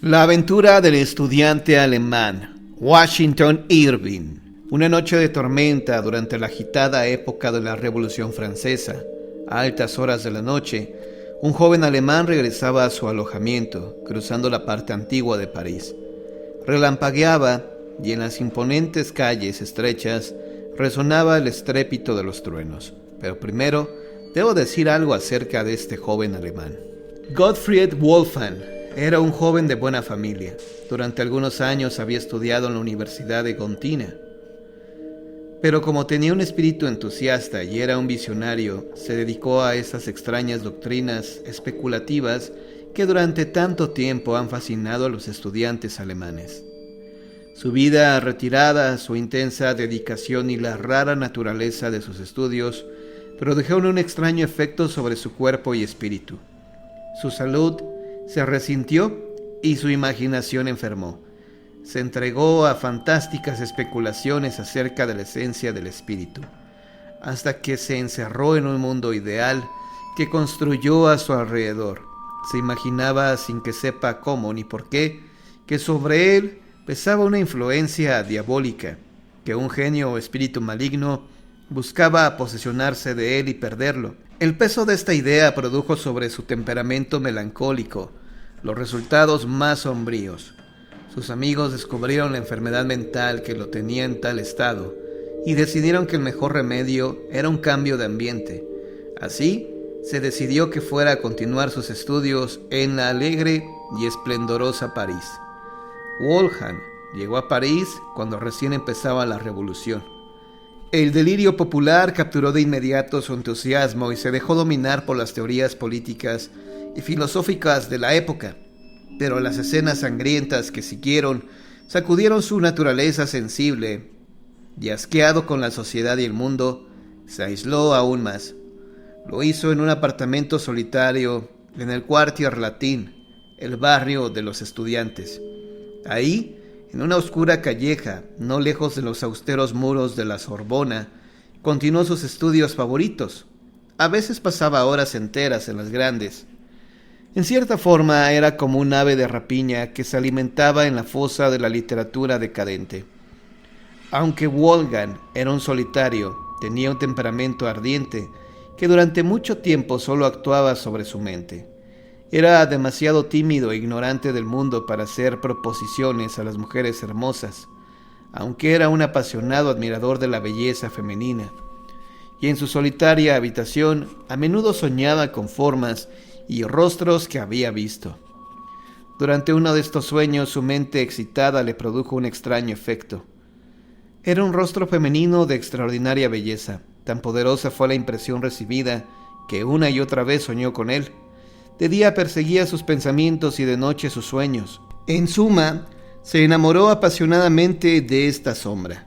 La aventura del estudiante alemán, Washington Irving. Una noche de tormenta durante la agitada época de la Revolución Francesa, a altas horas de la noche, un joven alemán regresaba a su alojamiento, cruzando la parte antigua de París. Relampagueaba y en las imponentes calles estrechas resonaba el estrépito de los truenos. Pero primero, debo decir algo acerca de este joven alemán. Gottfried Wolfgang era un joven de buena familia. Durante algunos años había estudiado en la Universidad de Gotinga. Pero como tenía un espíritu entusiasta y era un visionario, se dedicó a esas extrañas doctrinas especulativas que durante tanto tiempo han fascinado a los estudiantes alemanes. Su vida retirada, su intensa dedicación y la rara naturaleza de sus estudios produjeron un extraño efecto sobre su cuerpo y espíritu. Su salud se resintió y su imaginación enfermó. Se entregó a fantásticas especulaciones acerca de la esencia del espíritu, hasta que se encerró en un mundo ideal que construyó a su alrededor. Se imaginaba, sin que sepa cómo ni por qué, que sobre él pesaba una influencia diabólica, que un genio o espíritu maligno buscaba posesionarse de él y perderlo. El peso de esta idea produjo sobre su temperamento melancólico los resultados más sombríos. Sus amigos descubrieron la enfermedad mental que lo tenía en tal estado y decidieron que el mejor remedio era un cambio de ambiente. Así, se decidió que fuera a continuar sus estudios en la alegre y esplendorosa París. Wolfgang llegó a París cuando recién empezaba la revolución. El delirio popular capturó de inmediato su entusiasmo y se dejó dominar por las teorías políticas y filosóficas de la época. Pero las escenas sangrientas que siguieron sacudieron su naturaleza sensible y, asqueado con la sociedad y el mundo, se aisló aún más. Lo hizo en un apartamento solitario en el Quartier Latin, el barrio de los estudiantes. Ahí, en una oscura calleja, no lejos de los austeros muros de la Sorbona, continuó sus estudios favoritos. A veces pasaba horas enteras en las grandes. En cierta forma era como un ave de rapiña que se alimentaba en la fosa de la literatura decadente. Aunque Wolfgang era un solitario, tenía un temperamento ardiente que durante mucho tiempo solo actuaba sobre su mente. Era demasiado tímido e ignorante del mundo para hacer proposiciones a las mujeres hermosas, aunque era un apasionado admirador de la belleza femenina. Y en su solitaria habitación a menudo soñaba con formas y rostros que había visto. Durante uno de estos sueños su mente excitada le produjo un extraño efecto. Era un rostro femenino de extraordinaria belleza. Tan poderosa fue la impresión recibida que una y otra vez soñó con él. De día perseguía sus pensamientos y de noche sus sueños. En suma, se enamoró apasionadamente de esta sombra.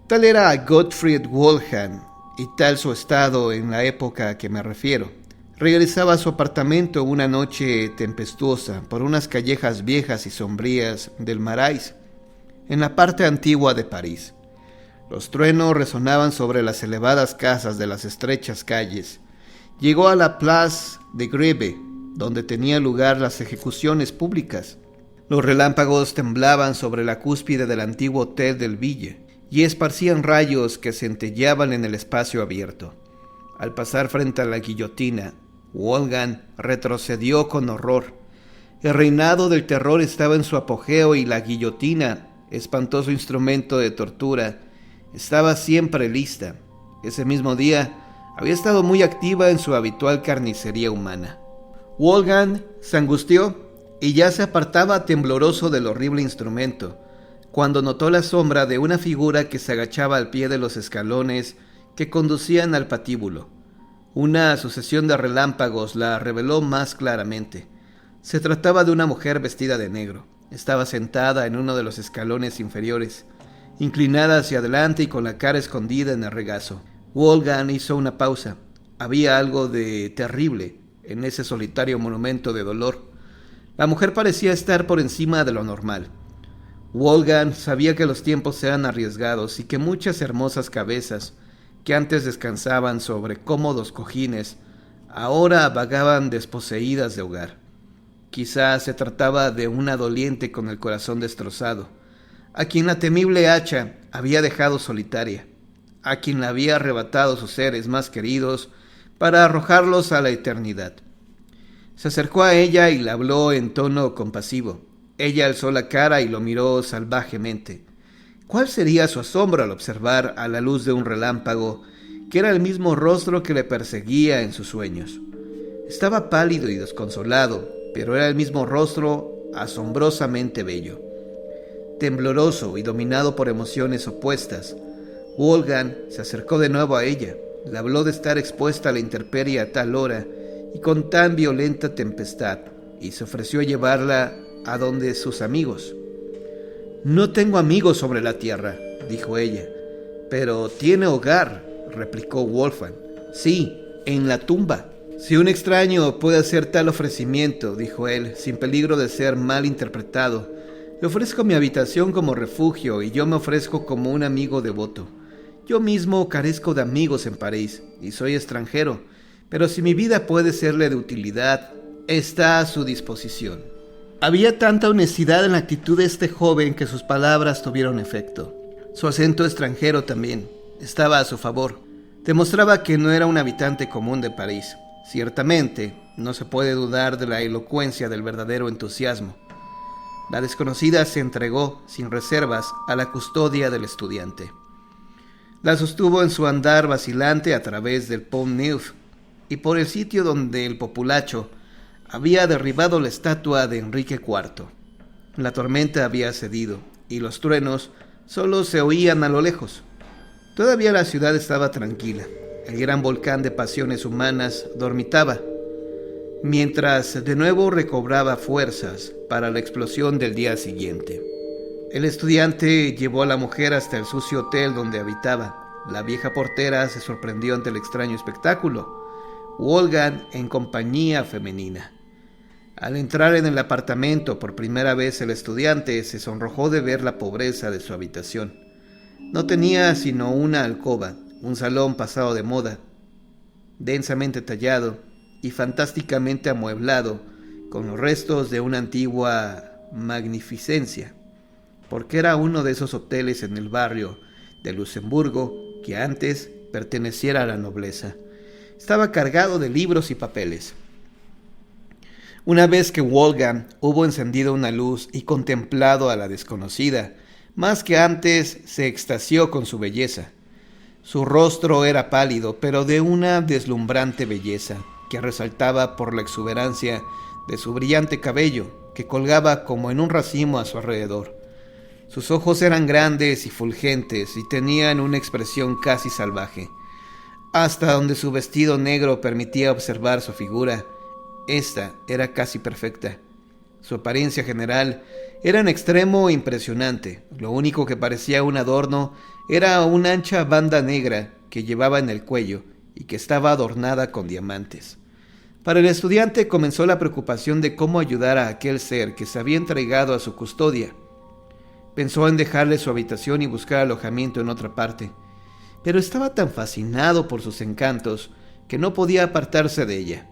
Tal era Gottfried Wolfgang y tal su estado en la época a que me refiero. Regresaba a su apartamento una noche tempestuosa por unas callejas viejas y sombrías del Marais, en la parte antigua de París. Los truenos resonaban sobre las elevadas casas de las estrechas calles. Llegó a la Place de Grève, donde tenían lugar las ejecuciones públicas. Los relámpagos temblaban sobre la cúspide del antiguo Hotel del Ville y esparcían rayos que centelleaban en el espacio abierto. Al pasar frente a la guillotina, Wolfgang retrocedió con horror. El reinado del terror estaba en su apogeo y la guillotina, espantoso instrumento de tortura, estaba siempre lista. Ese mismo día había estado muy activa en su habitual carnicería humana. Wolfgang se angustió y ya se apartaba tembloroso del horrible instrumento, cuando notó la sombra de una figura que se agachaba al pie de los escalones que conducían al patíbulo. Una sucesión de relámpagos la reveló más claramente. Se trataba de una mujer vestida de negro. Estaba sentada en uno de los escalones inferiores, inclinada hacia adelante y con la cara escondida en el regazo. Wolfgang hizo una pausa. Había algo de terrible en ese solitario monumento de dolor. La mujer parecía estar por encima de lo normal. Wolfgang sabía que los tiempos eran arriesgados y que muchas hermosas cabezas que antes descansaban sobre cómodos cojines, ahora vagaban desposeídas de hogar. Quizás se trataba de una doliente con el corazón destrozado, a quien la temible hacha había dejado solitaria, a quien la había arrebatado sus seres más queridos para arrojarlos a la eternidad. Se acercó a ella y le habló en tono compasivo. Ella alzó la cara y lo miró salvajemente. ¿Cuál sería su asombro al observar a la luz de un relámpago que era el mismo rostro que le perseguía en sus sueños? Estaba pálido y desconsolado, pero era el mismo rostro asombrosamente bello. Tembloroso y dominado por emociones opuestas, Wolfgang se acercó de nuevo a ella. Le habló de estar expuesta a la intemperie a tal hora y con tan violenta tempestad, y se ofreció a llevarla a donde sus amigos. «No tengo amigos sobre la tierra», dijo ella. «Pero tiene hogar», replicó Wolfgang. «Sí, en la tumba». «Si un extraño puede hacer tal ofrecimiento», dijo él, sin peligro de ser mal interpretado, «le ofrezco mi habitación como refugio y yo me ofrezco como un amigo devoto. Yo mismo carezco de amigos en París y soy extranjero, pero si mi vida puede serle de utilidad, está a su disposición». Había tanta honestidad en la actitud de este joven que sus palabras tuvieron efecto. Su acento extranjero también estaba a su favor. Demostraba que no era un habitante común de París. Ciertamente, no se puede dudar de la elocuencia del verdadero entusiasmo. La desconocida se entregó, sin reservas, a la custodia del estudiante. La sostuvo en su andar vacilante a través del Pont Neuf y por el sitio donde el populacho había derribado la estatua de Enrique IV. La tormenta había cedido y los truenos solo se oían a lo lejos. Todavía la ciudad estaba tranquila. El gran volcán de pasiones humanas dormitaba, mientras de nuevo recobraba fuerzas para la explosión del día siguiente. El estudiante llevó a la mujer hasta el sucio hotel donde habitaba. La vieja portera se sorprendió ante el extraño espectáculo. Wolfgang en compañía femenina. Al entrar en el apartamento por primera vez, el estudiante se sonrojó de ver la pobreza de su habitación. No tenía sino una alcoba, un salón pasado de moda, densamente tallado y fantásticamente amueblado, con los restos de una antigua magnificencia, porque era uno de esos hoteles en el barrio de Luxemburgo que antes perteneciera a la nobleza. Estaba cargado de libros y papeles. Una vez que Wolfgang hubo encendido una luz y contemplado a la desconocida, más que antes se extasió con su belleza. Su rostro era pálido, pero de una deslumbrante belleza, que resaltaba por la exuberancia de su brillante cabello, que colgaba como en un racimo a su alrededor. Sus ojos eran grandes y fulgentes y tenían una expresión casi salvaje. Hasta donde su vestido negro permitía observar su figura, esta era casi perfecta. Su apariencia general era en extremo impresionante. Lo único que parecía un adorno era una ancha banda negra que llevaba en el cuello y que estaba adornada con diamantes. Para el estudiante comenzó la preocupación de cómo ayudar a aquel ser que se había entregado a su custodia. Pensó en dejarle su habitación y buscar alojamiento en otra parte, pero estaba tan fascinado por sus encantos que no podía apartarse de ella.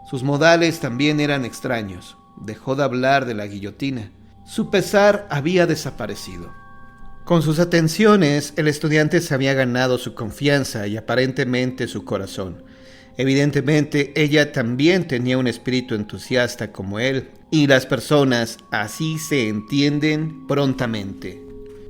Sus modales también eran extraños. Dejó de hablar de la guillotina. Su pesar había desaparecido. Con sus atenciones, el estudiante se había ganado su confianza y aparentemente su corazón. Evidentemente, ella también tenía un espíritu entusiasta como él, y las personas así se entienden prontamente.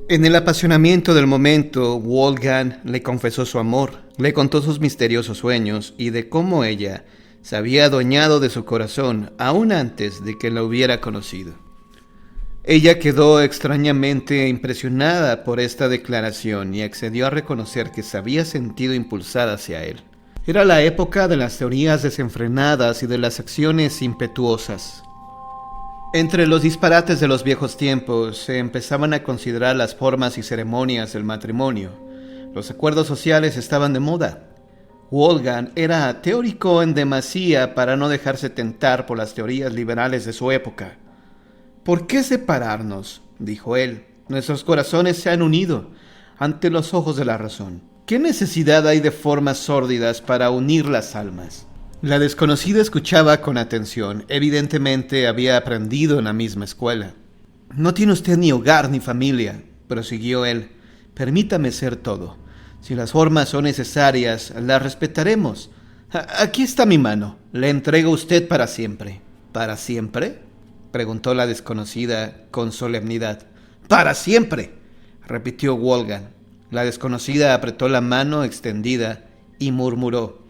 En el apasionamiento del momento, Wolfgang le confesó su amor, le contó sus misteriosos sueños y de cómo ella se había adueñado de su corazón aún antes de que la hubiera conocido. Ella quedó extrañamente impresionada por esta declaración y accedió a reconocer que se había sentido impulsada hacia él. Era la época de las teorías desenfrenadas y de las acciones impetuosas. Entre los disparates de los viejos tiempos se empezaban a considerar las formas y ceremonias del matrimonio. Los acuerdos sociales estaban de moda. Wolfgang era teórico en demasía para no dejarse tentar por las teorías liberales de su época. «¿Por qué separarnos?», dijo él. «Nuestros corazones se han unido ante los ojos de la razón. ¿Qué necesidad hay de formas sórdidas para unir las almas?». La desconocida escuchaba con atención. Evidentemente había aprendido en la misma escuela. No tiene usted ni hogar ni familia, prosiguió él. Permítame ser todo. Si las formas son necesarias, las respetaremos. Aquí está mi mano. La entrego a usted para siempre. ¿Para siempre?, preguntó la desconocida con solemnidad. ¡Para siempre!, repitió Wolfgang. La desconocida apretó la mano extendida y murmuró: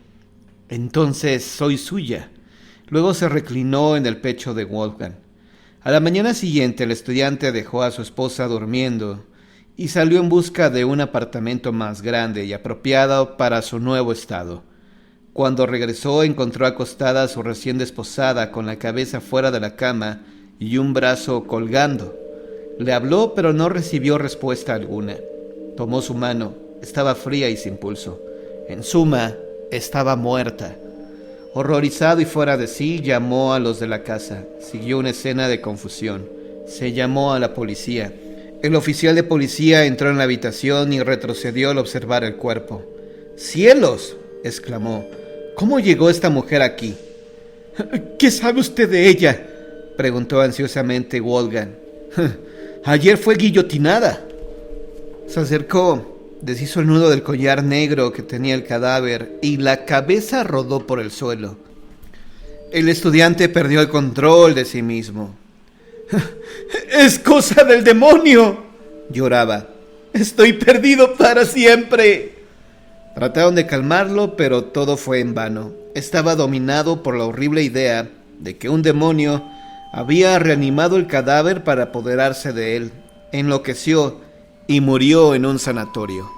«Entonces soy suya». Luego se reclinó en el pecho de Wolfgang. A la mañana siguiente el estudiante dejó a su esposa durmiendo y salió en busca de un apartamento más grande y apropiado para su nuevo estado. Cuando regresó encontró acostada a su recién desposada con la cabeza fuera de la cama y un brazo colgando. Le habló, pero no recibió respuesta alguna. Tomó su mano. Estaba fría y sin pulso. En suma, estaba muerta. Horrorizado y fuera de sí, llamó a los de la casa. Siguió una escena de confusión. Se llamó a la policía. El oficial de policía entró en la habitación y retrocedió al observar el cuerpo. «¡Cielos!», exclamó. «¿Cómo llegó esta mujer aquí?». «¿Qué sabe usted de ella?», preguntó ansiosamente Wolfgang. «Ayer fue guillotinada». Se acercó, deshizo el nudo del collar negro que tenía el cadáver y la cabeza rodó por el suelo. El estudiante perdió el control de sí mismo. «¡Es cosa del demonio!», lloraba. «Estoy perdido para siempre». Trataron de calmarlo, pero todo fue en vano. Estaba dominado por la horrible idea de que un demonio había reanimado el cadáver para apoderarse de él. Enloqueció y murió en un sanatorio.